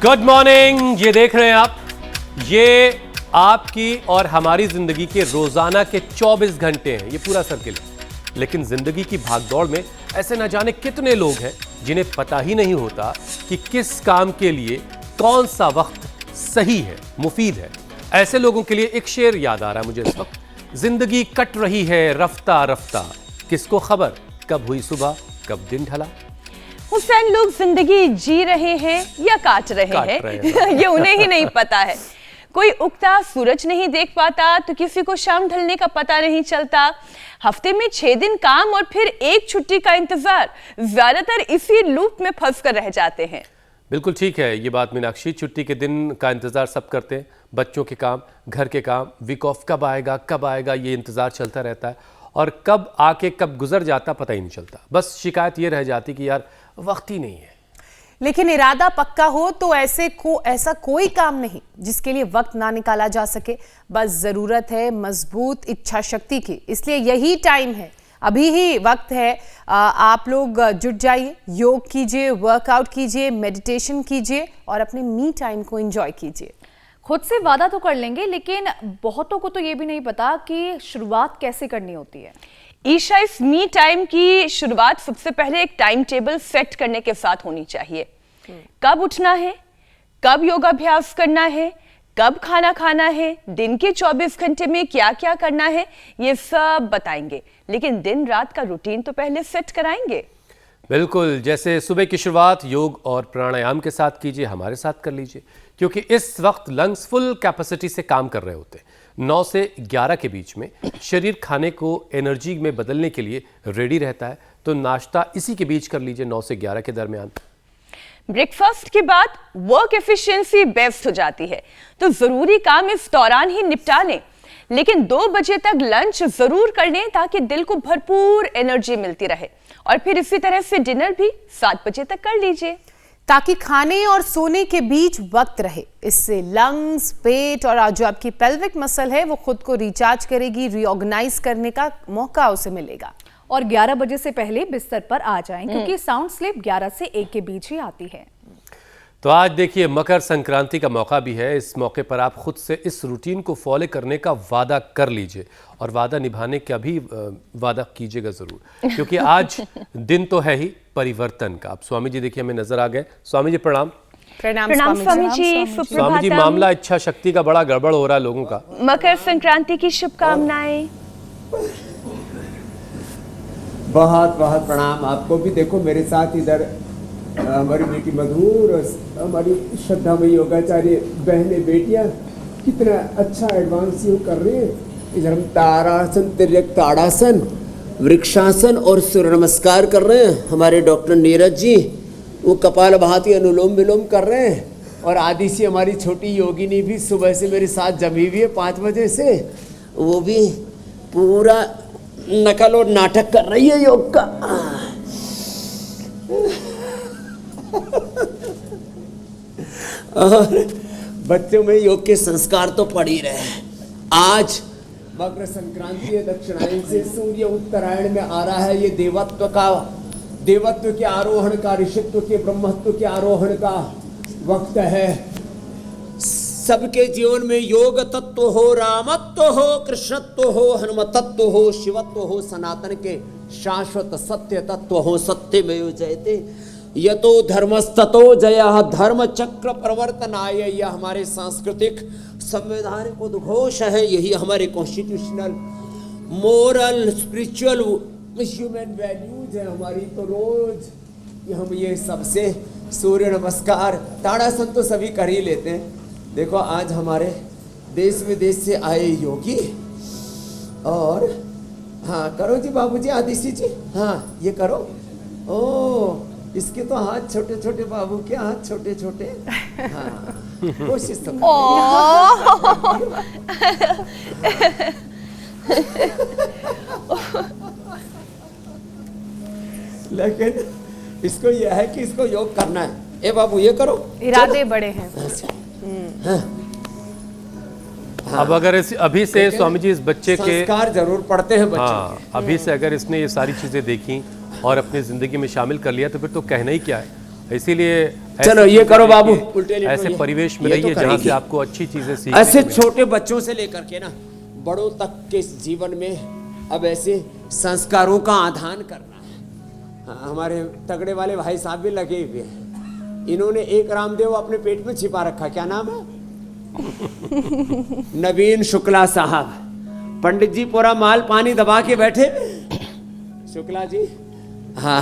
Good morning. ये देख रहे हैं आप, ये आपकी और हमारी जिंदगी के रोजाना के 24 घंटे हैं, ये पूरा सर्किल है। लेकिन जिंदगी की भागदौड़ में ऐसे न जाने कितने लोग हैं जिन्हें पता ही नहीं होता कि किस काम के लिए कौन सा वक्त सही है, मुफीद है। ऐसे लोगों के लिए एक शेर याद आ रहा है मुझे इस वक्त। जिंदगी कट रही है रफ्ता रफ्ता, किसको खबर कब हुई सुबह कब दिन ढला। हुसैन, लोग जिंदगी जी रहे हैं या काट रहे हैं ये उन्हें ही नहीं पता है। कोई उगता सूरज नहीं देख पाता तो किसी को शाम ढलने का पता नहीं चलता। हफ्ते में 6 दिन काम और फिर एक छुट्टी का इंतजार, ज्यादातर इसी लूप में फंस कर रह जाते हैं। बिल्कुल ठीक है ये बात मीनाक्षी, छुट्टी के दिन का इंतजार सब करते हैं। बच्चों के काम, घर के काम, वीक ऑफ कब आएगा ये इंतजार चलता रहता है और कब आके कब गुजर जाता पता ही नहीं चलता। बस शिकायत ये रह जाती कि यार वक्त ही नहीं है। लेकिन इरादा पक्का हो तो ऐसा कोई काम नहीं जिसके लिए वक्त ना निकाला जा सके। बस जरूरत है मजबूत इच्छा शक्ति की। इसलिए यही टाइम है, अभी ही वक्त है। आप लोग जुट जाइए, योग कीजिए, वर्कआउट कीजिए, मेडिटेशन कीजिए और अपने मी टाइम को एंजॉय कीजिए। खुद से वादा तो कर लेंगे, लेकिन बहुतों को तो ये भी नहीं पता कि शुरुआत कैसे करनी होती है। ईशा, इस मी टाइम की शुरुआत सबसे पहले एक टाइम टेबल सेट करने के साथ होनी चाहिए। कब उठना है, कब योगाभ्यास करना है, कब खाना खाना है, दिन के 24 घंटे में क्या क्या करना है, ये सब बताएंगे। लेकिन दिन रात का रूटीन तो पहले सेट कराएंगे। बिल्कुल, जैसे सुबह की शुरुआत योग और प्राणायाम के साथ कीजिए, हमारे साथ कर लीजिए, क्योंकि इस वक्त लंग्स फुल कैपेसिटी से काम कर रहे होते हैं। 9 से 11 के बीच में शरीर खाने को एनर्जी में बदलने के लिए रेडी रहता है, तो नाश्ता इसी के बीच कर लीजिए 9 से 11 के दरमियान। ब्रेकफास्ट के बाद वर्क एफिशिएंसी बेस्ट हो जाती है, तो जरूरी काम इस दौरान ही निपटा लें। लेकिन 2 बजे तक लंच जरूर कर लें ताकि दिल को भरपूर एनर्जी मिलती रहे। और फिर इसी तरह से डिनर भी 7 बजे तक कर लीजिए ताकि खाने और सोने के बीच वक्त रहे। इससे लंग्स, पेट और जो आपकी पेल्विक मसल है वो खुद को रिचार्ज करेगी, रीऑर्गेनाइज करने का मौका उसे मिलेगा। और 11 बजे से पहले बिस्तर पर आ जाएं, क्योंकि साउंड स्लीप 11 से 1 के बीच ही आती है। तो आज देखिए मकर संक्रांति का मौका भी है। इस मौके पर आप खुद से इस रूटीन को फॉलो करने का वादा कर लीजिए और वादा निभाने का भी वादा कीजिएगा जरूर, क्योंकि आज दिन तो है ही परिवर्तन का। अब स्वामी जी देखिए हमें नजर आ गए। स्वामी जी प्रणाम। प्रणाम स्वामी जी। स्वामी जी, मामला इच्छा शक्ति का बड़ा गड़बड़ हो रहा है लोगों का। मकर संक्रांति की शुभकामनाएं। बहुत बहुत प्रणाम आपको भी। देखो मेरे साथ इधर हमारी बेटी मधुर और हमारी श्रद्धामयी योगाचार्य बहनें बेटियां कितना अच्छा एडवांस योग कर रही हैं। इधर हम तारासन, तिर्यक ताड़ासन, वृक्षासन और सूर्य नमस्कार कर रहे हैं। हमारे डॉक्टर नीरज जी वो कपालभाति अनुलोम विलोम कर रहे हैं। और आदि सी हमारी छोटी योगिनी भी सुबह से मेरे साथ जमी हुई है 5 बजे से, वो भी पूरा नकल और नाटक कर रही है योग का। और बच्चों में योग के संस्कार तो पड़ ही रहे। आज मकर संक्रांति है, दक्षिणायन से सूर्य उत्तरायण में आ रहा है। ये देवत्व के आरोहण का, ऋषित्व के, ब्रह्मत्व के आरोहण का वक्त है। सबके जीवन में योग तत्व हो, रामत्व हो, कृष्णत्व हो, हनुमतत्व हो, शिवत्व हो, सनातन के शाश्वत सत्य तत्व हो। सत्यमेव जयते यतो धर्मस्ततो जयः, धर्म चक्र प्रवर्तनाय। यह हमारे सांस्कृतिक संवैधानिक उद्घोष है, यही हमारे constitutional moral spiritual human values है हमारी। तो रोज हम ये सबसे सूर्य नमस्कार, ताड़ासन तो सभी कर ही लेते हैं। देखो आज हमारे देश विदेश से आए योगी, और हाँ करो जी बाबूजी, आदिशी जी, हाँ ये करो। ओ इसके तो हाथ छोटे छोटे, बाबू के हाथ छोटे छोटे। हाँ कोशिश तो लेकिन इसको यह है कि इसको योग करना है। ए बाबू ये करो, इरादे बड़े हैं। अब अगर अभी से स्वामी जी इस बच्चे के संस्कार जरूर पढ़ते हैं बच्चे। हाँ, अभी से अगर इसने ये सारी चीज़ें देखी और अपनी ज़िंदगी में शामिल कर लिया तो फिर तो कहना ही क्या है। इसीलिए चलो ऐसी ये करो चीजें बाबू, देखिए, उल्टे लेटो ऐसे ये। परिवेश में ये तो रहिए जहाँ से करेंगे। आपको अच्छी चीजें सीखने ऐसे को मिलें। छोटे बच्चों से लेकर के ना बड़ों तक के जीवन में अब ऐसे संस्कारों का आधान करना है। हाँ, हमारे तगड़े वाले भाई साहब भी लगे हुए हैं। इन्होंने एक रामदेव अपने पेट में छिपा रखा, क्या नाम है? नवीन शुक्ला साहब। पंडित जी पूरा माल पानी दबा के बैठे। शुक्ला जी, हाँ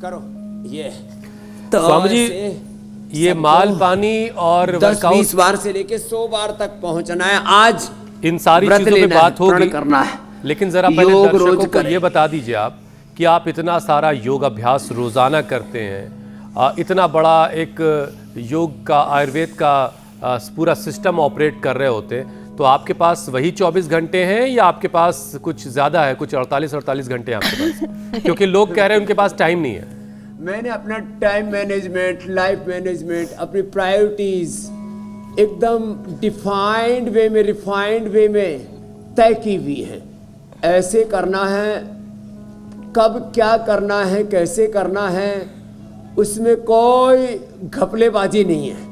करो ये तो स्वामी जी, ऐसे ये सबको माल पानी और 10-20 वर्कआउट, बार से लेके 100 बार तक पहुंचना है। आज इन सारी व्रत चीजों पे लेना है, बात होगी, प्रण करना है। लेकिन जरा पहले योग दर्शकों रोज को करें। ये बता दीजिए आप कि आप इतना सारा योग अभ्यास रोजाना करते हैं, इतना बड़ा एक योग का, आयुर्वेद का पूरा सिस्टम ऑपरेट कर रहे होते हैं, तो आपके पास वही 24 घंटे हैं या आपके पास कुछ ज्यादा है, कुछ 48 घंटे हैं आपके पास? क्योंकि लोग कह रहे हैं उनके पास टाइम नहीं है। मैंने अपना टाइम मैनेजमेंट, लाइफ मैनेजमेंट, अपनी प्रायोरिटीज एकदम डिफाइंड वे में, रिफाइंड वे में तय की हुई है। ऐसे करना है, कब क्या करना है, कैसे करना है, उसमें कोई घपलेबाजी नहीं है,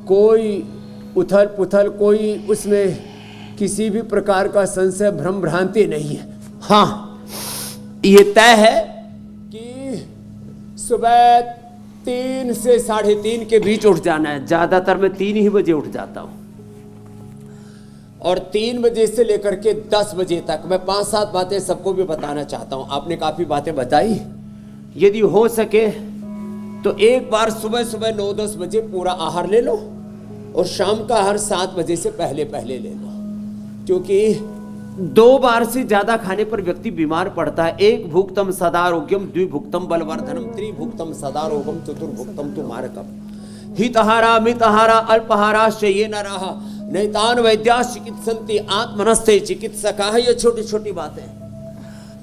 कोई उथल पुथल, कोई उसमें किसी भी प्रकार का संशय, भ्रम भ्रांति नहीं है। हाँ, ये तय है कि सुबह 3 से 3:30 के बीच उठ जाना है। ज्यादातर मैं 3 ही बजे उठ जाता हूं और 3 बजे से लेकर के 10 बजे तक मैं 5-7 बातें सबको भी बताना चाहता हूं। आपने काफी बातें बताई, यदि हो सके तो एक बार सुबह सुबह 9-10 बजे पूरा आहार ले लो और शाम का आहार 7 बजे से पहले पहले ले लो, क्योंकि 2 बार से ज्यादा खाने पर व्यक्ति बीमार पड़ता है। 1 भुक्तम सदारोग्यम, 2 भुक्तम बलवर्धनम, 3 भुक्तम सदारोगम, 4 भुक्तम तु मारकम। हितहारा मितहारा अल्पहारा शयेन नराः नैतान वैद्या चिकित्सन्ति आत्मनस्ते चिकित्सकाः। ये छोटी छोटी बातें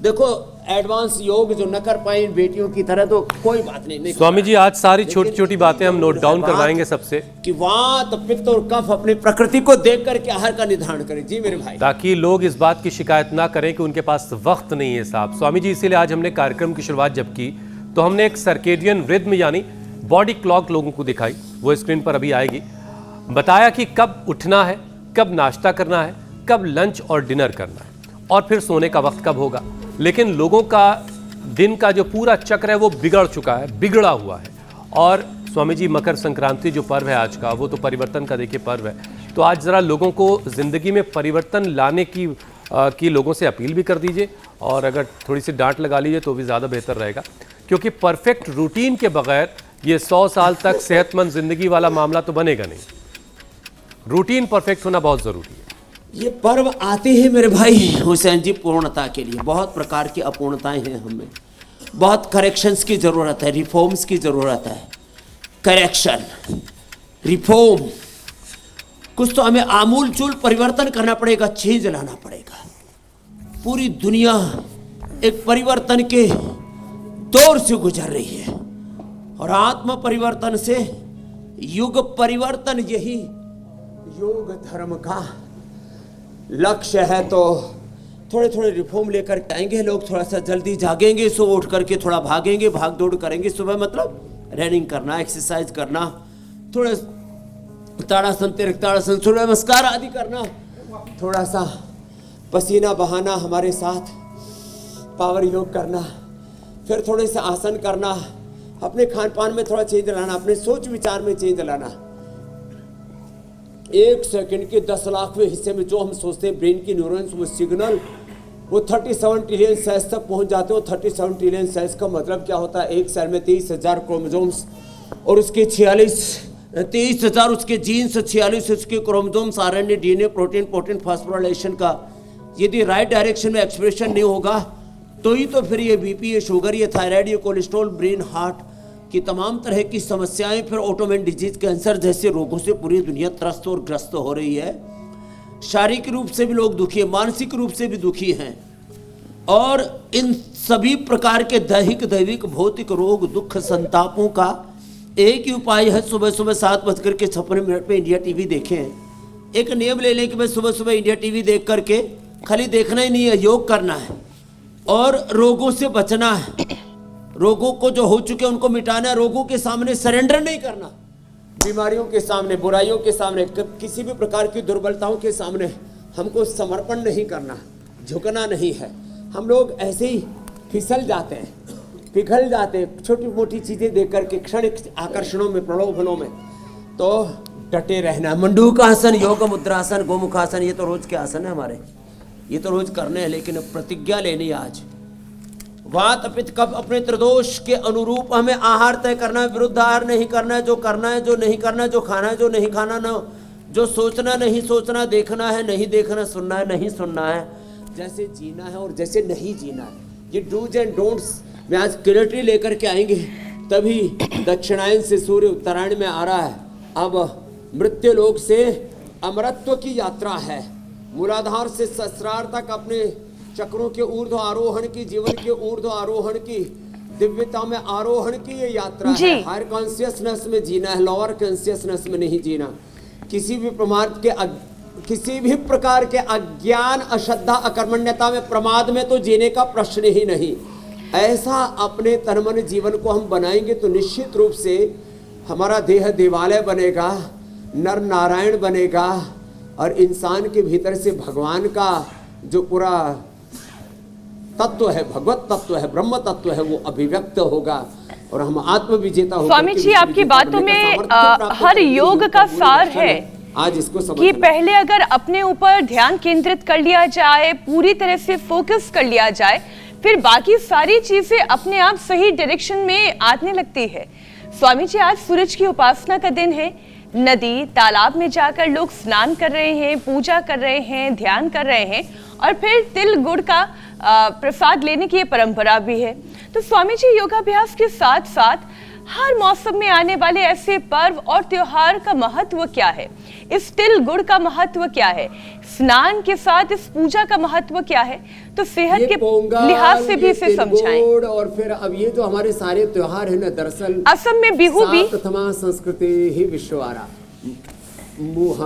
देखो, एडवांस योग जो न कर पाए बेटियों की तरह तो कोई बात नहीं। स्वामी जी, आज सारी छोटी छोटी बातें हम नोट डाउन करवाएंगे सबसे, कि वात पित्त और कफ अपनी प्रकृति को देख करके आहार का निर्धारण करें। जी मेरे भाई, ताकि लोग इस बात की शिकायत ना करें कि उनके पास वक्त नहीं है साहब। स्वामी जी, इसीलिए आज हमने कार्यक्रम की शुरुआत जब की तो हमने एक सर्केडियन रिद्म यानी बॉडी क्लॉक लोगों को दिखाई, वो स्क्रीन पर अभी आएगी। बताया कि कब उठना है, कब नाश्ता करना है, कब लंच और डिनर करना है, और फिर सोने का वक्त कब होगा। लेकिन लोगों का दिन का जो पूरा चक्र है वो बिगड़ चुका है, बिगड़ा हुआ है। और स्वामी जी, मकर संक्रांति जो पर्व है आज का, वो तो परिवर्तन का देखिए पर्व है। तो आज ज़रा लोगों को ज़िंदगी में परिवर्तन लाने की लोगों से अपील भी कर दीजिए, और अगर थोड़ी सी डांट लगा लीजिए तो भी ज़्यादा बेहतर रहेगा, क्योंकि परफेक्ट रूटीन के बगैर ये 100 साल तक सेहतमंद ज़िंदगी वाला मामला तो बनेगा नहीं। रूटीन परफेक्ट होना बहुत ज़रूरी है। ये पर्व आते हैं मेरे भाई हुसैन जी पूर्णता के लिए। बहुत प्रकार की अपूर्णताएं हैं हमें, बहुत करेक्शंस की ज़रूरत है, रिफॉर्म्स की ज़रूरत है। करेक्शन, रिफॉर्म, कुछ तो हमें आमूल चूल परिवर्तन करना पड़ेगा, चेंज लाना पड़ेगा। पूरी दुनिया एक परिवर्तन के दौर से गुजर रही है और आत्म परिवर्तन से युग परिवर्तन, यही योग धर्म का लक्ष्य है। तो थोड़े थोड़े रिफॉर्म लेकर आएंगे लोग, थोड़ा सा जल्दी जागेंगे, सुबह उठ करके थोड़ा भागेंगे, भाग दौड़ करेंगे। सुबह मतलब रनिंग करना, एक्सरसाइज करना, थोड़े ताड़ासन, तिरकताड़ासन, सूर्य नमस्कार आदि करना, थोड़ा सा पसीना बहाना, हमारे साथ पावर योग करना, फिर थोड़े से आसन करना, अपने खान पान में थोड़ा चेंज लाना, अपने सोच विचार में चेंज लाना। 1 सेकंड के 10 लाखवें हिस्से में जो हम सोचते हैं, ब्रेन की न्यूरॉन्स, वो सिग्नल वो 37 ट्रिलियन सेल्स तक पहुंच जाते हो। 37 ट्रिलियन सेल्स का मतलब क्या होता है? एक सेल में 23,000 क्रोमोसोम्स और उसके 23,000 उसके जीन्स, 46 उसके chromosomes, RNA, DNA, protein phosphorylation का यदि राइट डायरेक्शन में एक्सप्रेशन नहीं होगा तो ही तो फिर ये बीपी, ये शुगर, ये थायराइड, ये कोलेस्ट्रॉल, ब्रेन, हार्ट की तमाम तरह की समस्याएं, फिर ऑटोइम्यून डिजीज, कैंसर जैसे रोगों से पूरी दुनिया त्रस्त और ग्रस्त हो रही है। शारीरिक रूप से भी लोग दुखी है, मानसिक रूप से भी दुखी हैं। और इन सभी प्रकार के दैहिक भौतिक रोग, दुख, संतापों का एक ही उपाय है, सुबह सुबह 7:56 पे इंडिया टीवी देखें। एक नियम ले लें कि मैं सुबह सुबह इंडिया टीवी देख करके खाली देखना ही नहीं है, योग करना है और रोगों से बचना है। रोगों को जो हो चुके उनको मिटाना, रोगों के सामने सरेंडर नहीं करना, बीमारियों के सामने, बुराइयों के सामने, किसी भी प्रकार की दुर्बलताओं के सामने हमको समर्पण नहीं करना, झुकना नहीं है। हम लोग ऐसे ही फिसल जाते हैं, पिघल जाते हैं छोटी मोटी चीजें देख करके, क्षणिक आकर्षणों में, प्रलोभनों में। तो डटे रहना। मंडूकासन, योग मुद्रासन, गोमुखासन, ये तो रोज के आसन है हमारे, ये तो रोज करने हैं, लेकिन प्रतिज्ञा लेनी आज। वात पित्त कफ अपने त्रिदोष के अनुरूप हमें आहार तय करना है, विरुद्ध आहार नहीं करना है, जो करना है, जो नहीं करना है, जो खाना है, जो नहीं खाना, न जो सोचना नहीं सोचना, देखना है नहीं देखना, सुनना है नहीं सुनना है, जैसे जीना है और जैसे नहीं जीना है। ये डूज एंड डोंट्स में आज क्लैरिटी लेकर के आएंगे, तभी दक्षिणायन से सूर्य उत्तरायण में आ रहा है। अब मृत्यु लोक से अमरत्व की यात्रा है, मूलाधार से सहस्रार तक अपने चक्रों के ऊर्ध्व आरोहण की, जीवन के ऊर्ध्व आरोहण की, दिव्यता में आरोहण की ये यात्रा है। हायर कॉन्शियसनेस में जीना है, लोअर कॉन्शियसनेस में नहीं जीना। किसी भी किसी भी प्रकार के अज्ञान, अश्रद्धा, अकर्मण्यता में, प्रमाद में तो जीने का प्रश्न ही नहीं। ऐसा अपने तन मन जीवन को हम बनाएंगे तो निश्चित रूप से हमारा देह देवालय बनेगा, नर नारायण बनेगा, और इंसान के भीतर से भगवान का जो पूरा तत्व है, भगवत तत्व है, ब्रह्म तत्व है, वो अभिव्यक्त होगा और हम आत्म विजेता होगा। स्वामी जी, आपकी बातों में हर योग का सार है आज इसको कि पहले अगर अपने ऊपर ध्यान केंद्रित कर लिया जाए, पूरी तरह से फोकस कर लिया जाए, फिर बाकी सारी चीजें अपने आप सही डायरेक्शन में आने लगती है। स्वामी जी, आज सूरज की उपासना का दिन है, नदी तालाब में जाकर लोग स्नान कर रहे हैं, पूजा कर रहे हैं, ध्यान कर रहे हैं, और फिर तिल गुड़ का प्रसाद लेने की ये परंपरा भी है। तो स्वामी जी, योगाभ्यास के साथ साथ हर मौसम में आने वाले ऐसे पर्व और त्योहार का महत्व क्या है? इस तिल गुड़ का महत्व क्या है? स्नान के साथ इस पूजा का महत्व क्या है? तो सेहत के लिहाज से भी इसे समझाएं। और फिर अब ये जो हमारे सारे त्योहार है ना, दरअसल असम में बिहू भी प्रथमा संस्कृति ही विश्वारा,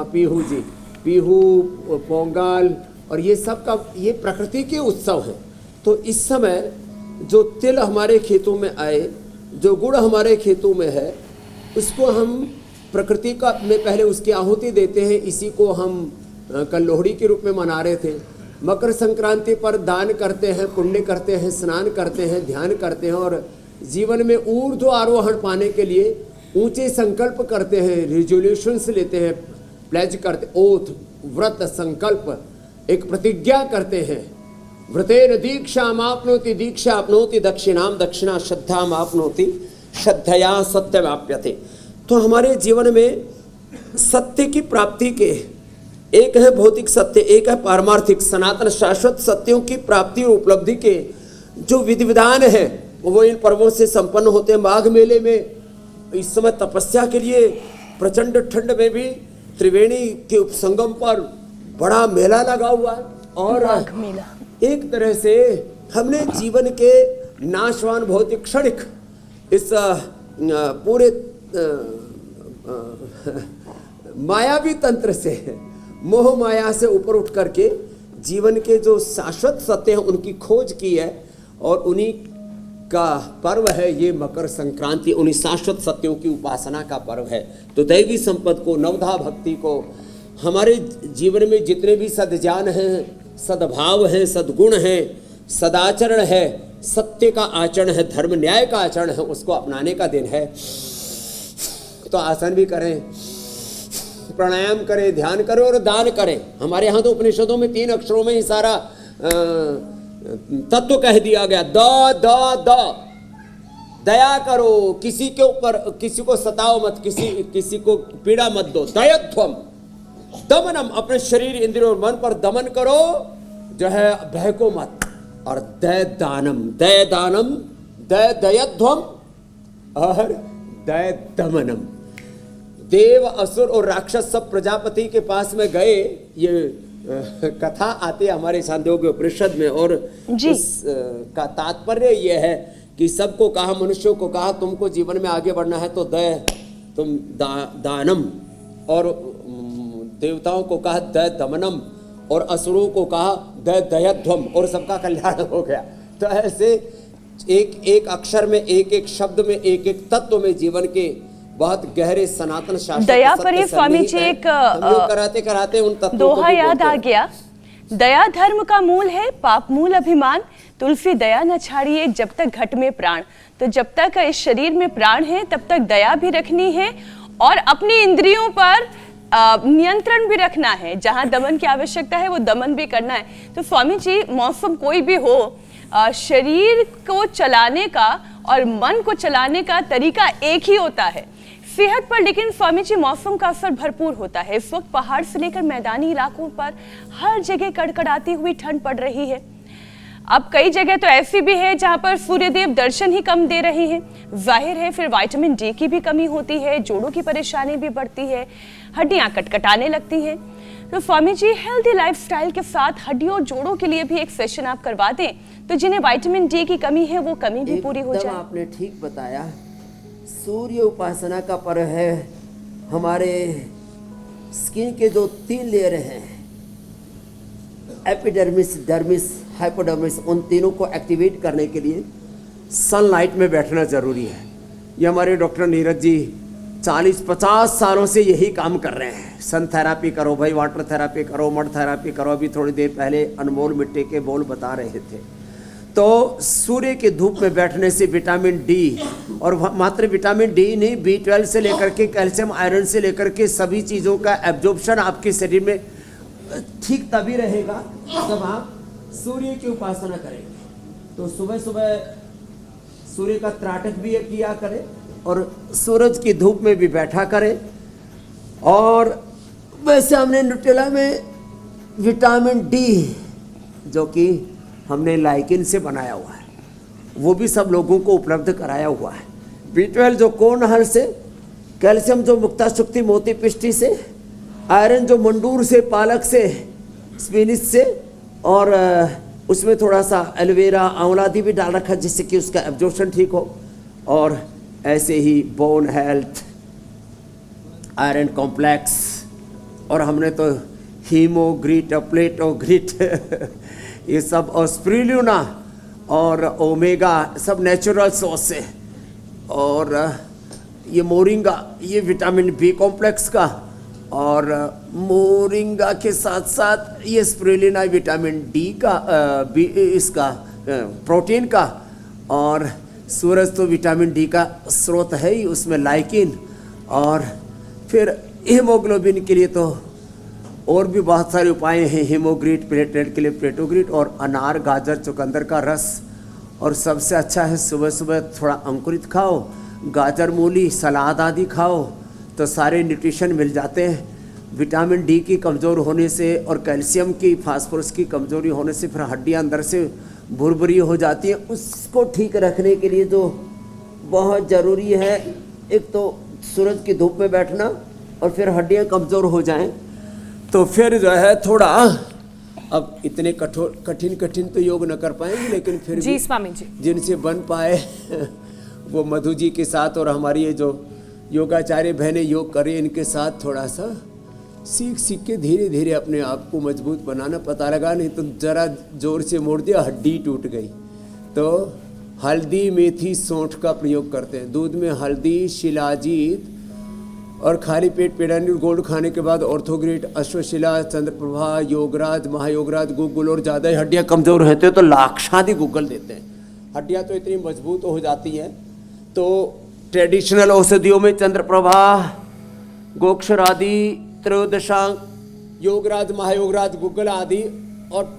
पीहू जी, पीहू, पोंगल, और ये सब का ये प्रकृति के उत्सव है। तो इस समय जो तिल हमारे खेतों में आए, जो गुड़ हमारे खेतों में है, उसको हम प्रकृति का में पहले उसकी आहुति देते हैं। इसी को हम कल लोहड़ी के रूप में मना रहे थे। मकर संक्रांति पर दान करते हैं, पुण्य करते हैं, स्नान करते हैं, ध्यान करते हैं, और जीवन में ऊर्ध्व आरोहण पाने के लिए ऊंचे संकल्प करते हैं, रिजोल्यूशंस लेते हैं, प्लेज करते, ओथ, व्रत, संकल्प, एक प्रतिज्ञा करते हैं। व्रतेन दीक्षाम आपनोति, दीक्षा आपनोति दक्षिणाम, दक्षिणा श्रद्धाम आपनोति, श्रद्धया सत्यवाप्यते। तो हमारे जीवन में सत्य की प्राप्ति के, एक है भौतिक सत्य, एक है पारमार्थिक सनातन शाश्वत सत्यों की प्राप्ति और उपलब्धि के जो विधि विधान है, वो इन पर्वों से संपन्न होते हैं। माघ मेले में इस समय तपस्या के लिए प्रचंड ठंड में भी त्रिवेणी के उपसंगम पर बड़ा मेला लगा हुआ है, और एक तरह से हमने जीवन के नाशवान भौतिक क्षणिक इस पूरे मायावी तंत्र से, मोह माया से ऊपर उठ करके जीवन के जो शाश्वत सत्य हैं उनकी खोज की है, और उन्हीं का पर्व है ये मकर संक्रांति। उन्हीं शाश्वत सत्यों की उपासना का पर्व है। तो दैवी संपद को, नवधा भक्ति को, हमारे जीवन में जितने भी सद्ज्ञान हैं, सद्भाव है, सद्गुण है, सदाचरण है, सत्य का आचरण है, धर्म न्याय का आचरण है, उसको अपनाने का दिन है। तो आसन भी करें, प्राणायाम करें, ध्यान करें और दान करें। हमारे यहाँ तो उपनिषदों में 3 अक्षरों में ही सारा तत्व कह दिया गया। द दया करो, किसी के ऊपर किसी को सताओ मत, किसी को पीड़ा मत दो। दयत्वम, दमनम, अपने शरीर, इंद्रियों और मन पर दमन करो, जो है भय को मत। और दय दानम, दय दानम, दय दयध्वम और दय दमनम। देव, असुर और राक्षस सब प्रजापति के पास में गए। ये कथा आती है हमारे छांदोग्य उपनिषद में, और का तात्पर्य ये है कि सबको कहा, मनुष्यों को कहा, तुमको जीवन में आगे बढ़ना है तो दय, तुम दानम, और देवताओं को कहा दय दमनम, और असुरों को कहा दय दयध्वम, और सबका कल्याण हो गया। तो ऐसे एक एक अक्षर में, एक एक शब्द में, एक एक तत्व में जीवन के बहुत गहरे सनातन शास्त्र दया के पर ही सत्य स्वामी सन्निहित जी हैं। एक हम योग कराते कराते उन तत्वों को दोहा भी याद बोलते आ हैं। गया, दया धर्म का मूल है, पाप मूल अभिमान, तुलसी दया न छाड़िए जब तक घट में प्राण। तो जब तक इस शरीर में प्राण है तब तक दया भी रखनी है और अपनी इंद्रियों पर नियंत्रण भी रखना है। जहां दमन की आवश्यकता है वो दमन भी करना है। तो स्वामी जी, मौसम कोई भी हो, शरीर को चलाने का और मन को चलाने का तरीका एक ही होता है सेहत पर। लेकिन स्वामी जी, मौसम का असर भरपूर होता है। इस वक्त पहाड़ से लेकर मैदानी इलाकों पर हर जगह कड़कड़ाती हुई ठंड पड़ रही है। अब कई जगह तो ऐसी भी है जहां पर सूर्यदेव दर्शन ही कम दे रहे हैं। जाहिर है फिर विटामिन डी की भी कमी होती है, जोड़ों की परेशानी भी बढ़ती है, हड्डियां कटकटाने लगती हैं। तो स्वामी जी, हेल्दी लाइफस्टाइल के साथ हड्डियों और जोड़ों के लिए भी एक सेशन आप करवा दें तो जिन्हें विटामिन डी की कमी है वो कमी भी पूरी हो एकदम जाए। आपने ठीक बताया। सूर्य उपासना का पर्व है। हमारे स्किन के जो 3 लेयर हैं, एपिडर्मिस, डर्मिस, हाइपोडर्मिस, उन तीनों को एक्टिवेट करने के लिए सनलाइट में बैठना जरूरी है। ये हमारे डॉक्टर नीरज जी 40-50 सालों से यही काम कर रहे हैं। सन थेरापी करो भाई, वाटर थेरापी करो, मड थेरापी करो। अभी थोड़ी देर पहले अनमोल मिट्टी के बोल बता रहे थे। तो सूर्य की धूप में बैठने से विटामिन डी, और मात्र विटामिन डी नहीं, B12 से लेकर के कैल्शियम, आयरन से लेकर के सभी चीज़ों का एब्जॉर्प्शन आपके शरीर में ठीक तभी रहेगा जब आप सूर्य की उपासना करेंगे। तो सुबह सुबह सूर्य का त्राटक भी किया करें और सूरज की धूप में भी बैठा करें। और वैसे हमने न्यूट्रेला में विटामिन डी, जो कि हमने लाइकिन से बनाया हुआ है, वो भी सब लोगों को उपलब्ध कराया हुआ है। B12 जो कोर्नहल से, कैल्शियम जो मुक्ता शुक्ति मोती पिष्टी से, आयरन जो मंडूर से, पालक से, स्पिनिच से, और उसमें थोड़ा सा एलोवेरा, आंवलादी भी डाल रखा जिससे कि उसका एब्जॉर्प्शन ठीक हो। और ऐसे ही बोन हेल्थ, आयरन कॉम्प्लेक्स, और हमने तो हीमोग्रिट, प्लेटोग्रिट ये सब, और स्प्रुलिना और ओमेगा, सब नेचुरल सोर्स से। और ये मोरिंगा, ये विटामिन बी कॉम्प्लेक्स का, और मोरिंगा के साथ साथ ये स्प्रुलिना विटामिन डी का, इसका प्रोटीन का। और सूरज तो विटामिन डी का स्रोत है ही, उसमें लाइकिन। और फिर हीमोग्लोबिन के लिए तो और भी बहुत सारे उपाय हैं। हीमोग्रिट, प्लेटलेट के लिए प्लेटोग्रिट, और अनार, गाजर, चुकंदर का रस। और सबसे अच्छा है सुबह सुबह थोड़ा अंकुरित खाओ, गाजर, मूली, सलाद आदि खाओ, तो सारे न्यूट्रिशन मिल जाते हैं। विटामिन डी की कमज़ोर होने से और कैल्शियम की, फास्फोरस की कमज़ोरी होने से फिर हड्डियां अंदर से भुरभुरी हो जाती हैं। उसको ठीक रखने के लिए जो बहुत ज़रूरी है, एक तो सूरज की धूप में बैठना, और फिर हड्डियां कमज़ोर हो जाएं तो फिर जो है थोड़ा, अब इतने कठिन तो योग न कर पाएंगे, लेकिन फिर जी भी स्वामी जी, जिनसे बन पाए वो मधु जी के साथ और हमारी ये जो योगाचार्य बहनें योग करें, इनके साथ थोड़ा सा सीख के धीरे धीरे अपने आप को मजबूत बनाना पता लगा। नहीं तो जरा जोर से मोड़ दिया, हड्डी टूट गई। तो हल्दी, मेथी, सौंठ का प्रयोग करते हैं। दूध में हल्दी, शिलाजीत और खाली पेट पेडान्यूल गोल्ड खाने के बाद ऑर्थोग्रिट, अश्वशिला, चंद्रप्रभा, योगराज, महायोगराज, गुग्गुल, और ज़्यादा ही हड्डियाँ कमज़ोर रहते हैं तो लाक्षादि गुग्गल देते हैं। हड्डियाँ तो इतनी मजबूत हो जाती हैं। तो ट्रेडिशनल औषधियों में चंद्रप्रभा, गोक्षर आदि, त्रयोदशांग, योगराज, महायोगराज, गुग्गल आदि, और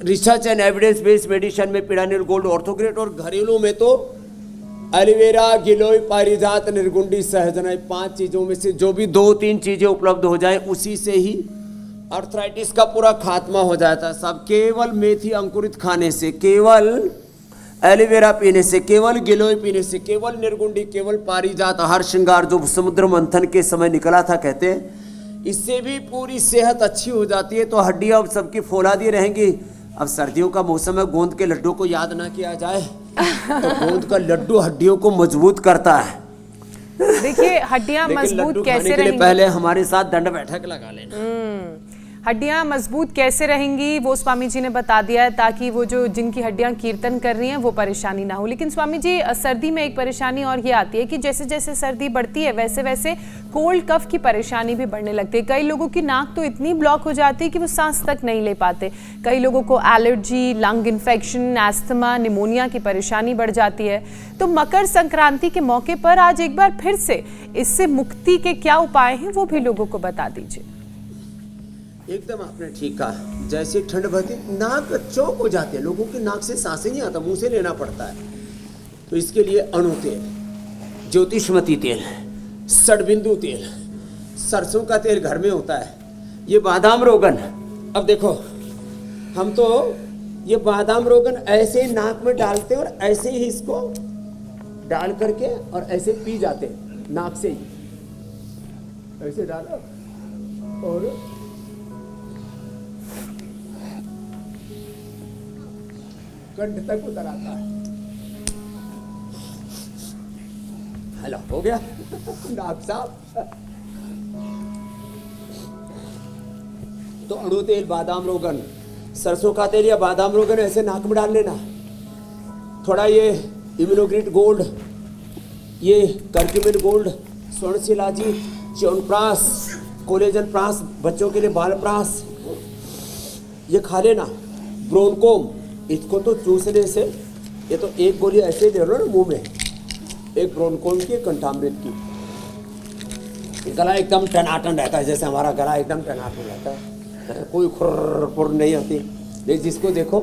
research and evidence based medicine में पिडानिल गोल्ड, ऑर्थोग्रेट, और घरेलू में तो एलोवेरा, गिलोय, पारिजात, निर्गुंडी, सहजन, 5 चीज़ों में से जो भी 2-3 चीज़ें उपलब्ध हो जाए उसी से ही अर्थराइटिस का पूरा खात्मा हो जाता है। सब केवल मेथी अंकुरित खाने से, केवल एलोवेरा पीने से, केवल गिलोय पीने से, केवल निर्गुंडी, केवल पारिजात, हर श्रृंगार जो समुद्र मंथन के समय निकला था कहते हैं, इससे भी पूरी सेहत अच्छी हो जाती है। तो हड्डियाँ अब सबकी फौलादी रहेंगी। अब सर्दियों का मौसम है, गोंद के लड्डू को याद ना किया जाए तो गोंद का लड्डू हड्डियों को मजबूत करता है। देखिए हड्डियां लेकिन मजबूत लड्डू कैसे खाने के लिए रहेंगी? पहले हमारे साथ दंड बैठक लगा लेना। हड्डियां मजबूत कैसे रहेंगी वो स्वामी जी ने बता दिया है, ताकि वो जो जिनकी हड्डियां कीर्तन कर रही हैं वो परेशानी ना हो। लेकिन स्वामी जी, सर्दी में एक परेशानी और ये आती है कि जैसे जैसे सर्दी बढ़ती है वैसे वैसे कोल्ड कफ की परेशानी भी बढ़ने लगती है। कई लोगों की नाक तो इतनी ब्लॉक हो जाती है कि वो सांस तक नहीं ले पाते। कई लोगों को allergy, lung infection, asthma, pneumonia की परेशानी बढ़ जाती है। तो मकर संक्रांति के मौके पर आज एक बार फिर से इससे मुक्ति के क्या उपाय हैं वो भी लोगों को बता दीजिए। एकदम आपने ठीक कहा। जैसे ठंड बढ़ती नाक चौक हो जाती है, लोगों की नाक से सांसें नहीं आता, मुंह से लेना पड़ता है। तो इसके लिए अणु तेल, ज्योतिषमती तेल, षडबिंदु तेल, सरसों का तेल घर में होता है, ये बादाम रोगन। अब देखो हम तो ये बादाम रोगन ऐसे नाक में डालते और ऐसे ही इसको डाल करके और ऐसे पी जाते नाक से ही, ऐसे डालो और कंठ तक उतर आता है। हेलो, हो गया नाक साफ। तो अणु तेल, बादाम रोगन, सरसों का तेल या बादाम रोगन ऐसे नाक में डाल लेना। थोड़ा ये इम्यूनोग्रिट गोल्ड, ये कर्क्यूमिन गोल्ड, स्वर्ण शिलाजी, च्यवनप्राश, कोलेजन प्राश, बच्चों के लिए बाल प्राश, ये खा लेना। ब्रोनकोम, इसको तो चूसने से, ये तो एक गोली ऐसे दे लो ना मुंह में, एक ब्रोनकोम की, कंठामृत की। गला एकदम टनाटन रहता है, जैसे हमारा गला एकदम टनाटन रहता है, कोई खुर नहीं होती। लेकिन जिसको देखो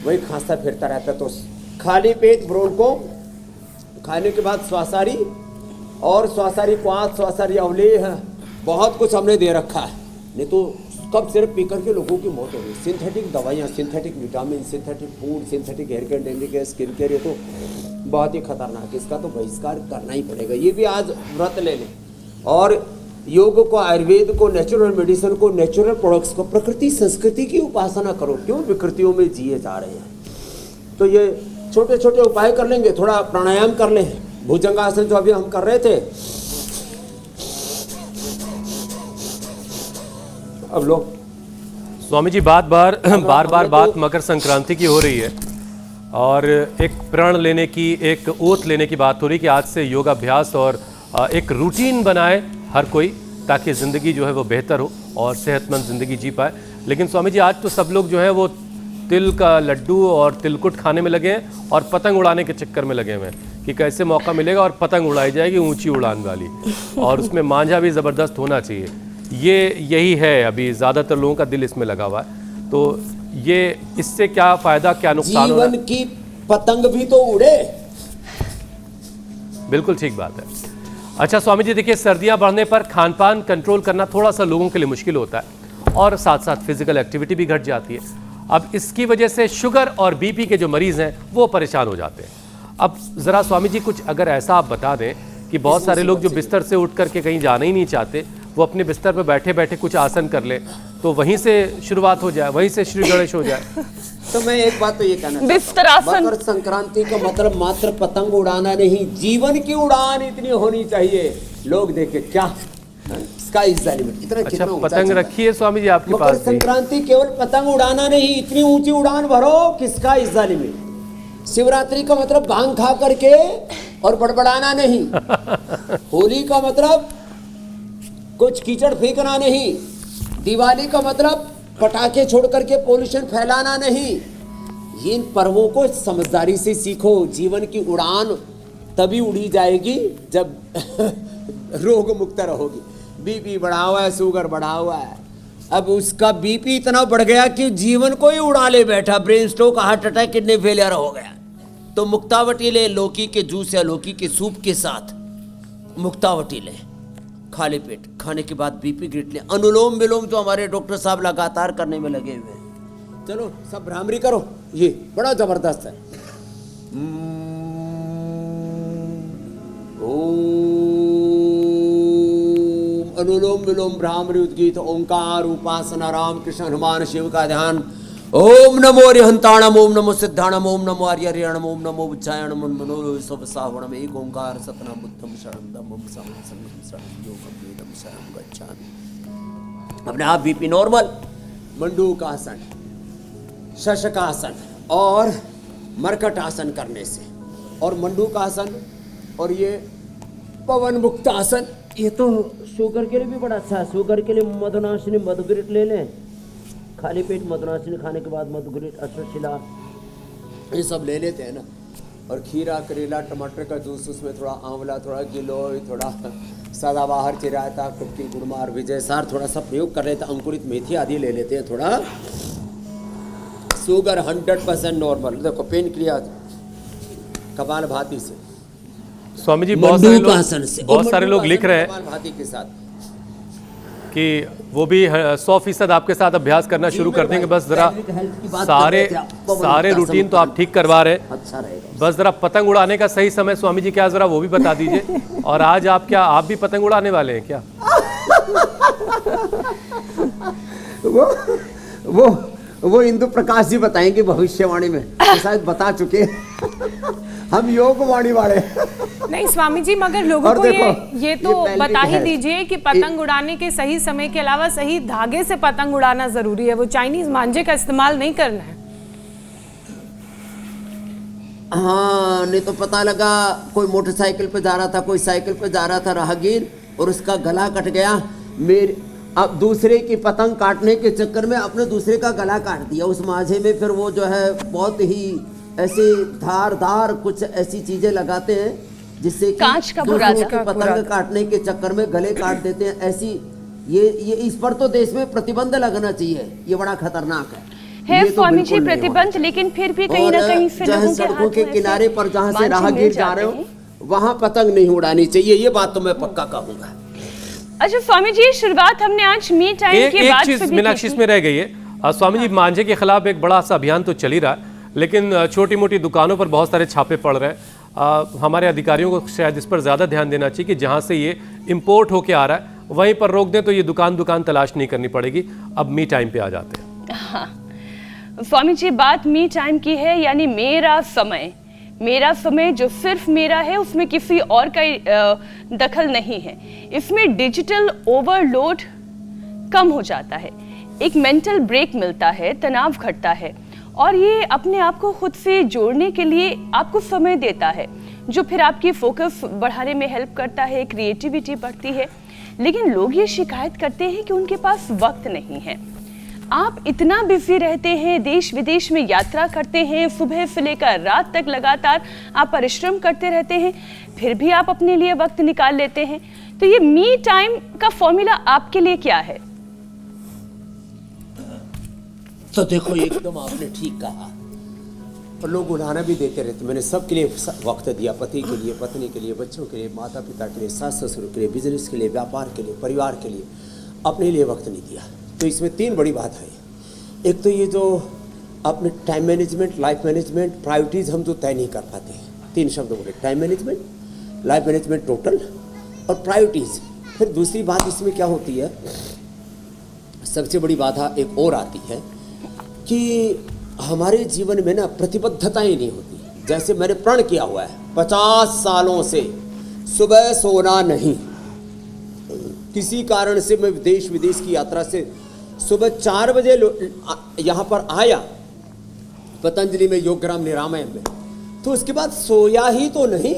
वही खांसता फिरता रहता है। तो खाली पेट ब्रोनकोम खाने के बाद स्वासारी और स्वासारी क्वाथ, स्वासारी अवलेह, बहुत कुछ हमने दे रखा है। नहीं तो कब सिर्फ पीकर के लोगों की मौत हो गई। सिंथेटिक दवाइयाँ, synthetic vitamin, synthetic food, synthetic hair care, dengue care, skin care, ये तो बहुत ही खतरनाक है। इसका तो बहिष्कार करना ही पड़ेगा। ये भी आज व्रत ले लें और योग को, आयुर्वेद को, नेचुरल मेडिसिन को, नेचुरल प्रोडक्ट्स को, प्रकृति संस्कृति की उपासना करो। क्यों विकृतियों में जिए जा रहे हैं। तो ये छोटे छोटे उपाय कर लेंगे। थोड़ा प्राणायाम कर लें, भुजंगासन जो अभी हम कर रहे थे। अब लोग स्वामी जी बार बात मकर संक्रांति की हो रही है और एक प्रण लेने की, एक ओथ लेने की बात हो रही कि आज से योगाभ्यास और एक रूटीन बनाए हर कोई, ताकि ज़िंदगी जो है वो बेहतर हो और सेहतमंद ज़िंदगी जी पाए। लेकिन स्वामी जी आज तो सब लोग जो है वो तिल का लड्डू और तिलकुट खाने में लगे हैं और पतंग उड़ाने के चक्कर में लगे हुए हैं कि कैसे मौका मिलेगा और पतंग उड़ाई जाएगी ऊंची उड़ान वाली, और उसमें मांझा भी ज़बरदस्त होना चाहिए। यही है अभी ज़्यादातर लोगों का दिल इसमें लगा हुआ है। तो ये इससे क्या फ़ायदा, क्या नुकसान हो रहा है? जीवन की पतंग भी तो उड़े। बिल्कुल ठीक बात है। अच्छा स्वामी जी, देखिए सर्दियां बढ़ने पर खान पान कंट्रोल करना थोड़ा सा लोगों के लिए मुश्किल होता है और साथ साथ फिजिकल एक्टिविटी भी घट जाती है। अब इसकी वजह से शुगर और बीपी के जो मरीज़ हैं वो परेशान हो जाते हैं। अब ज़रा स्वामी जी कुछ अगर ऐसा आप बता दें कि बहुत सारे लोग जो बिस्तर से उठ करके कहीं जाना ही नहीं चाहते, वो अपने बिस्तर पर बैठे बैठे कुछ आसन कर ले, तो वहीं से शुरुआत हो जाए, वहीं से श्री गणेश हो जाए। तो मैं एक बात तो ये कहना बिस्तर आसन। मकर संक्रांति का मतलब मात्र पतंग उड़ाना नहीं, जीवन की उड़ान इतनी होनी चाहिए। लोग देखे क्या स्काई इज द लिमिट, इतना अच्छा कितना ऊंचा पतंग चलता है। रखी है स्वामी जी आपके मकर पास भी? संक्रांति केवल पतंग उड़ाना नहीं, इतनी ऊंची उड़ान भरो कि sky is the limit. Shivratri का मतलब भांग खा करके और बड़बड़ाना नहीं। होली का मतलब कुछ कीचड़ फेंकना नहीं। दिवाली का मतलब पटाखे छोड़ करके पोल्यूशन फैलाना नहीं। इन पर्वों को समझदारी से सीखो। जीवन की उड़ान तभी उड़ी जाएगी जब रोग मुक्त रहोगी। बीपी बढ़ा हुआ है, शुगर बढ़ा हुआ है, अब उसका बीपी इतना बढ़ गया कि जीवन को ही उड़ा ले बैठा। Brain stroke, heart attack, kidney failure हो गया। तो मुक्तावटी ले, लौकी के जूस या लौकी के सूप के साथ मुक्तावटी ले, खाली पेट। खाने के बाद बीपी ग्रिट ले। अनुलोम विलोम तो हमारे डॉक्टर साहब लगातार करने में लगे हुए हैं। चलो सब भ्रामरी करो, ये बड़ा जबरदस्त है। अनुलोम विलोम भ्रामरी उद्गीत ओंकार उपासना राम कृष्ण हनुमान शिव का ध्यान। ओम नमो अरिहंताणम, ओम नमो सिद्धाणम, ओम नमो आर्यरियणम, ओम नमो उच्चायणम, ओम नमो सबसावणम। एक ओंकार सतनाम बुद्धम शरणम धम्मम संघम शरणम योगम वेदम शरणम गच्छामि। अपने आप बीपी नॉर्मल, मंडूकासन, शशकासन और मरकट आसन करने से। और मंडूकासन और ये पवन मुक्त आसन, ये तो शुगर के लिए भी बड़ा अच्छा है। शुगर के लिए मधुनाशिनी मधुग्रिट ले लें, खाली पेट मधुनाशिनी खाने के बाद मधुग्रिट, अश्वशिला, ये सब ले लेते हैं ना। और खीरा, करेला, टमाटर का जूस, उसमें थोड़ा आंवला, थोड़ा गिलोय, थोड़ा सदाबहार, चिरायता, कुटकी, गुड़मार, विजय सार थोड़ा सा प्रयोग कर लेते हैं। अंकुरित मेथी आदि ले लेते हैं थोड़ा। Sugar 100% normal. देखो पेन क्रिया कपाल भाती से, स्वामी जी बहुत सारे लोग लिख रहे हैं कपाल भाती के साथ कि वो भी 100% आपके साथ अभ्यास करना शुरू कर देंगे। बस जरा सारे रूटीन तो आप ठीक करवा रहे हैं, अच्छा रहेगा। बस जरा पतंग उड़ाने का सही समय स्वामी जी क्या जरा वो भी बता दीजिए। और आज आप भी पतंग उड़ाने वाले हैं क्या? वो इंदु प्रकाश जी बताएंगे भविष्यवाणी में, तो शायद बता चुके। हम योगवाणी वाले। नहीं स्वामी जी, मगर लोगों को ये तो बता ही है। दीजिए कि पतंग उड़ाने के सही समय के अलावा सही धागे से पतंग उड़ाना जरूरी है। वो चाइनीज मांझे का इस्तेमाल नहीं करना है। हाँ, नहीं तो पता लगा कोई मोटरसाइकिल पे जा रहा था, कोई साइकिल पे जा रहा था राहगीर, और उसका गला कट गया। अब दूसरे की पतंग काटने के चक्कर में अपने दूसरे का गला काट दिया उस माझे में। फिर वो जो है बहुत ही ऐसे धारदार कुछ ऐसी चीजें लगाते हैं जिससे कि कांच का दूसरों की बुरादा। पतंग काटने के चक्कर में गले काट देते हैं। ऐसी ये इस पर तो देश में प्रतिबंध लगना चाहिए। ये बड़ा खतरनाक है ये तो स्वामी जी बिल्कुल नहीं प्रतिबंध, होना। लेकिन फिर भी कहीं ना और कहीं से जहाँ लोगों के सड़कों हाथों के ऐसे किनारे पर जहाँ से मांझे राहगीर मिल जा जाते रहे हो हैं। वहाँ पतंग नहीं उड़ानी चाहिए। ये बात तो मैं पक्का कहूँगा। अच्छा स्वामी जी, शुरुआत हमने आज मी टाइम के बाद एक से चीज भी मीनाक्षी की थी। इसमें रह गई है। स्वामी जी मांझे के खिलाफ एक बड़ा सा अभियान तो चल ही रहा है, लेकिन छोटी मोटी दुकानों पर बहुत सारे छापे पड़ रहे हैं। हमारे अधिकारियों को शायद इस पर ज़्यादा ध्यान देना चाहिए कि जहाँ से ये इम्पोर्ट होके आ रहा है वहीं पर रोक दें तो ये दुकान तलाश नहीं करनी पड़ेगी। अब मी टाइम पे आ जाते हैं। हाँ स्वामी जी, बात मी टाइम की है, यानी मेरा समय जो सिर्फ मेरा है, उसमें किसी और का दखल नहीं है। इसमें डिजिटल ओवरलोड कम हो जाता है, एक मेंटल ब्रेक मिलता है, तनाव घटता है, और ये अपने आप को खुद से जोड़ने के लिए आपको समय देता है, जो फिर आपकी फोकस बढ़ाने में हेल्प करता है, क्रिएटिविटी बढ़ती है। लेकिन लोग ये शिकायत करते हैं कि उनके पास वक्त नहीं है। आप इतना बिजी रहते हैं, देश विदेश में यात्रा करते हैं, सुबह से लेकर रात तक लगातार आप परिश्रम करते रहते हैं, फिर भी आप अपने लिए वक्त निकाल लेते हैं। तो ये मी टाइम का फॉर्मूला आपके लिए क्या है? तो देखो एकदम आपने ठीक कहा, और लोग उड़ाना भी देते रहते। मैंने सबके लिए वक्त दिया, पति के लिए, पत्नी के लिए, बच्चों के लिए, माता पिता के लिए, सास ससुर के लिए, बिजनेस के लिए, व्यापार के लिए, परिवार के लिए, अपने लिए वक्त नहीं दिया। तो इसमें तीन बड़ी बात है। एक तो ये जो अपने time management, life management, priorities हम तो तय नहीं कर पाते। तीन शब्द बोले, time management, life management total, और प्रायोरिटीज। फिर दूसरी बात इसमें क्या होती है, सबसे बड़ी बाधा एक और आती है कि हमारे जीवन में ना प्रतिबद्धताएं नहीं होती। जैसे मैंने प्रण किया हुआ है 50 सालों से सुबह सोना नहीं। किसी कारण से मैं देश विदेश की यात्रा से सुबह 4 बजे यहाँ पर आया पतंजलि में, योगग्राम निरामय में, तो उसके बाद सोया ही तो नहीं।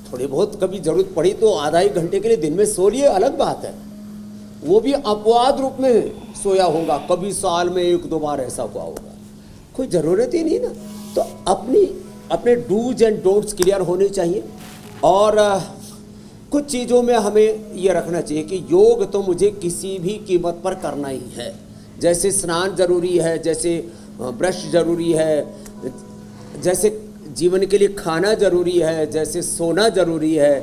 थोड़ी बहुत कभी जरूरत पड़ी तो आधा एक घंटे के लिए दिन में सो लिए, अलग बात है। वो भी अपवाद रूप में सोया होगा, कभी साल में 1-2 बार ऐसा हुआ होगा। कोई ज़रूरत ही नहीं ना। तो अपने डूज एंड डोंट्स क्लियर होने चाहिए। और कुछ चीज़ों में हमें ये रखना चाहिए कि योग तो मुझे किसी भी कीमत पर करना ही है। जैसे स्नान जरूरी है, जैसे ब्रश जरूरी है, जैसे जीवन के लिए खाना जरूरी है, जैसे सोना जरूरी है,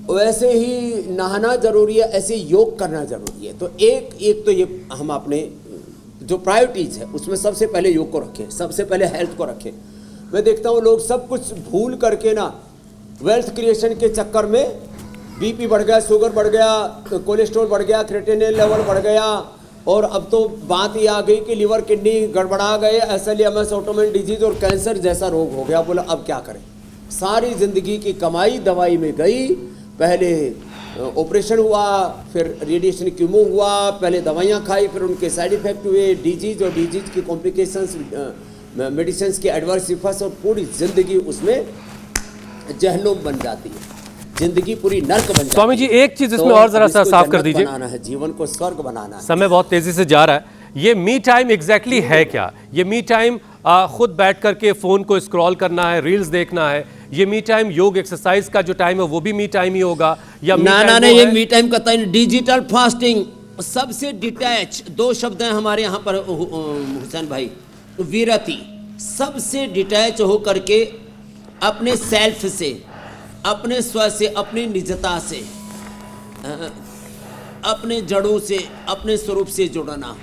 वैसे ही नहाना जरूरी है, ऐसे योग करना जरूरी है। तो एक तो ये हम अपने जो प्रायोरिटीज है उसमें सबसे पहले योग को रखें, सबसे पहले हेल्थ को रखें। मैं देखता हूँ लोग सब कुछ भूल करके ना वेल्थ क्रिएशन के चक्कर में बीपी बढ़ गया, शुगर बढ़ गया, कोलेस्ट्रॉल बढ़ गया, क्रिएटिनिन लेवल बढ़ गया, और अब तो बात ये आ गई कि लिवर किडनी गड़बड़ा गए, एसएलईएमएस, ऑटोइम्यून डिजीज और कैंसर जैसा रोग हो गया। बोला अब क्या करें? सारी जिंदगी की कमाई दवाई में गई। पहले ऑपरेशन हुआ, फिर रेडिएशन कीमो हुआ, पहले दवाइयाँ खाई, फिर उनके साइड इफेक्ट हुए, डिजीज और डिजीज की कॉम्प्लिकेशंस, मेडिसिन के एडवर्स इफेक्ट्स, और पूरी जिंदगी उसमें जहन्नुम बन जाती है, जिंदगी पूरी नर्क बन जाती है। स्वामी जी एक चीज इसमें और जरा सा साफ कर दीजिए, बनाना है, जीवन को स्वर्ग बनाना है। समय बहुत तेजी से जा रहा है। ये मी टाइम एग्जैक्टली है क्या? ये मी टाइम खुद बैठ करके फोन को स्क्रॉल करना है, रील्स देखना है? ये मी टाइम योग एक्सरसाइज का जो टाइम है वो भी मी टाइम ही होगा या ना, ये मी टाइम का डिजिटल फास्टिंग, सबसे डिटैच, दो शब्द हैं हमारे यहाँ पर हुसैन भाई, विरति, सबसे डिटैच हो करके अपने सेल्फ से, अपने स्व से, अपनी निजता से, अपने जड़ों से, अपने स्वरूप से जुड़ना।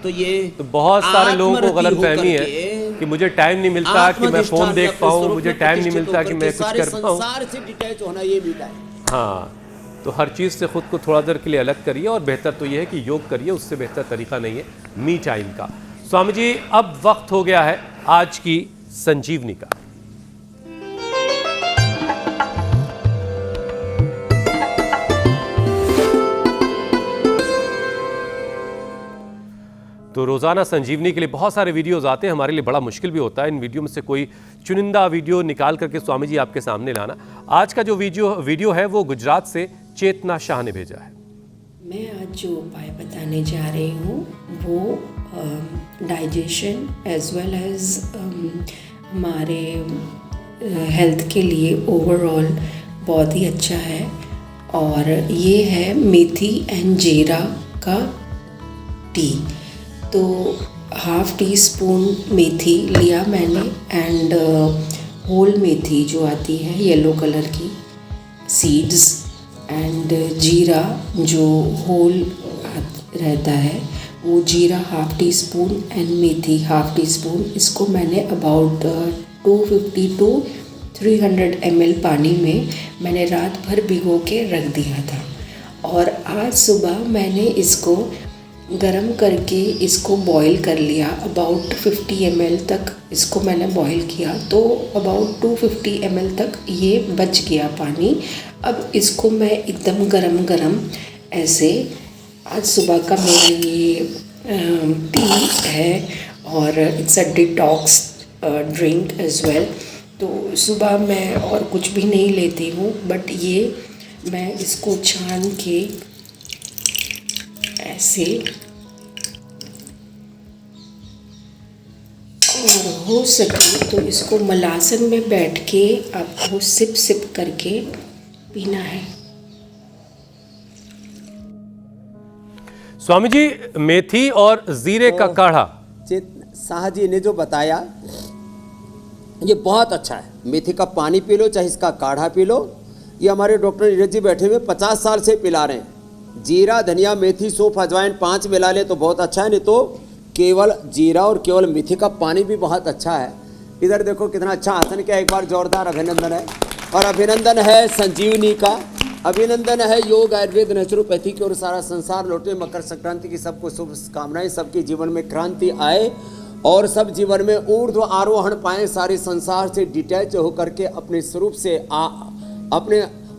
तो ये तो बहुत सारे लोगों को गलतफहमी है कि मुझे टाइम नहीं मिलता कि मैं फोन देख पाऊँ, मुझे टाइम नहीं मिलता कि मैं कुछ कर पाऊँ। संसार से डिटैच होना ये भी टाइम। हाँ, तो हर चीज़ से खुद को थोड़ा देर के लिए अलग करिए, और बेहतर तो ये है कि योग करिए, उससे बेहतर तरीका नहीं है मी टाइम का। स्वामी जी अब वक्त हो गया है आज की संजीवनी का। तो रोज़ाना संजीवनी के लिए बहुत सारे वीडियोस आते हैं, हमारे लिए बड़ा मुश्किल भी होता है इन वीडियो में से कोई चुनिंदा वीडियो निकाल करके स्वामी जी आपके सामने लाना। आज का जो वीडियो है वो गुजरात से चेतना शाह ने भेजा है। मैं आज जो उपाय बताने जा रही हूँ वो डाइजेशन एज वेल एज हमारे हेल्थ के लिए ओवरऑल बहुत ही अच्छा है, और ये है मेथी एंड जीरा का टी। तो हाफ टी स्पून मेथी लिया मैंने, एंड होल मेथी जो आती है येलो कलर की सीड्स, एंड जीरा जो होल रहता है वो जीरा half tea spoon, and methi half tea spoon. इसको मैंने अबाउट 250 to 300 ml पानी में मैंने रात भर भिगो के रख दिया था, और आज सुबह मैंने इसको गरम करके इसको बॉईल कर लिया। अबाउट 50 ml तक इसको मैंने बॉईल किया, तो अबाउट 250 ml तक ये बच गया पानी। अब इसको मैं एकदम गरम ऐसे, आज सुबह का मेरा ये टी है, और it's a detox drink as well. तो सुबह मैं और कुछ भी नहीं लेती हूँ, बट ये मैं इसको छान के ऐसे, और हो सके तो इसको मलासन में बैठ के आपको सिप करके पीना है। स्वामी जी मेथी और जीरे का काढ़ा शाह जी ने जो बताया ये बहुत अच्छा है। मेथी का पानी पी लो, चाहे इसका काढ़ा पी लो। ये हमारे डॉक्टर नीरज जी बैठे हुए 50 साल से पिला रहे हैं। जीरा, धनिया, मेथी, सौंफ, अजवाइन 5 मिला ले तो बहुत अच्छा है, नहीं तो केवल जीरा और केवल मेथी का पानी भी बहुत अच्छा है। इधर देखो कितना अच्छा आसन किया, एक बार जोरदार अभिनंदन है। और अभिनंदन है संजीवनी का, अभिनंदन है योग, आयुर्वेद, नेचुरोपैथी की, और सारा संसार लौटे। मकर संक्रांति की सबको शुभ कामनाएं, सबके जीवन में क्रांति आए और सब जीवन में ऊर्ध्व आरोहण पाएं, सारे संसार से डिटैच होकर के अपने स्वरूप से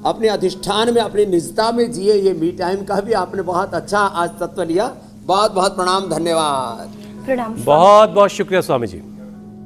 अपने अधिष्ठान में, अपनी निजता में जिए। ये मी टाइम का भी आपने बहुत अच्छा आज तत्व लिया। बहुत बहुत प्रणाम, धन्यवाद। प्रणाम। बहुत बहुत शुक्रिया स्वामी जी।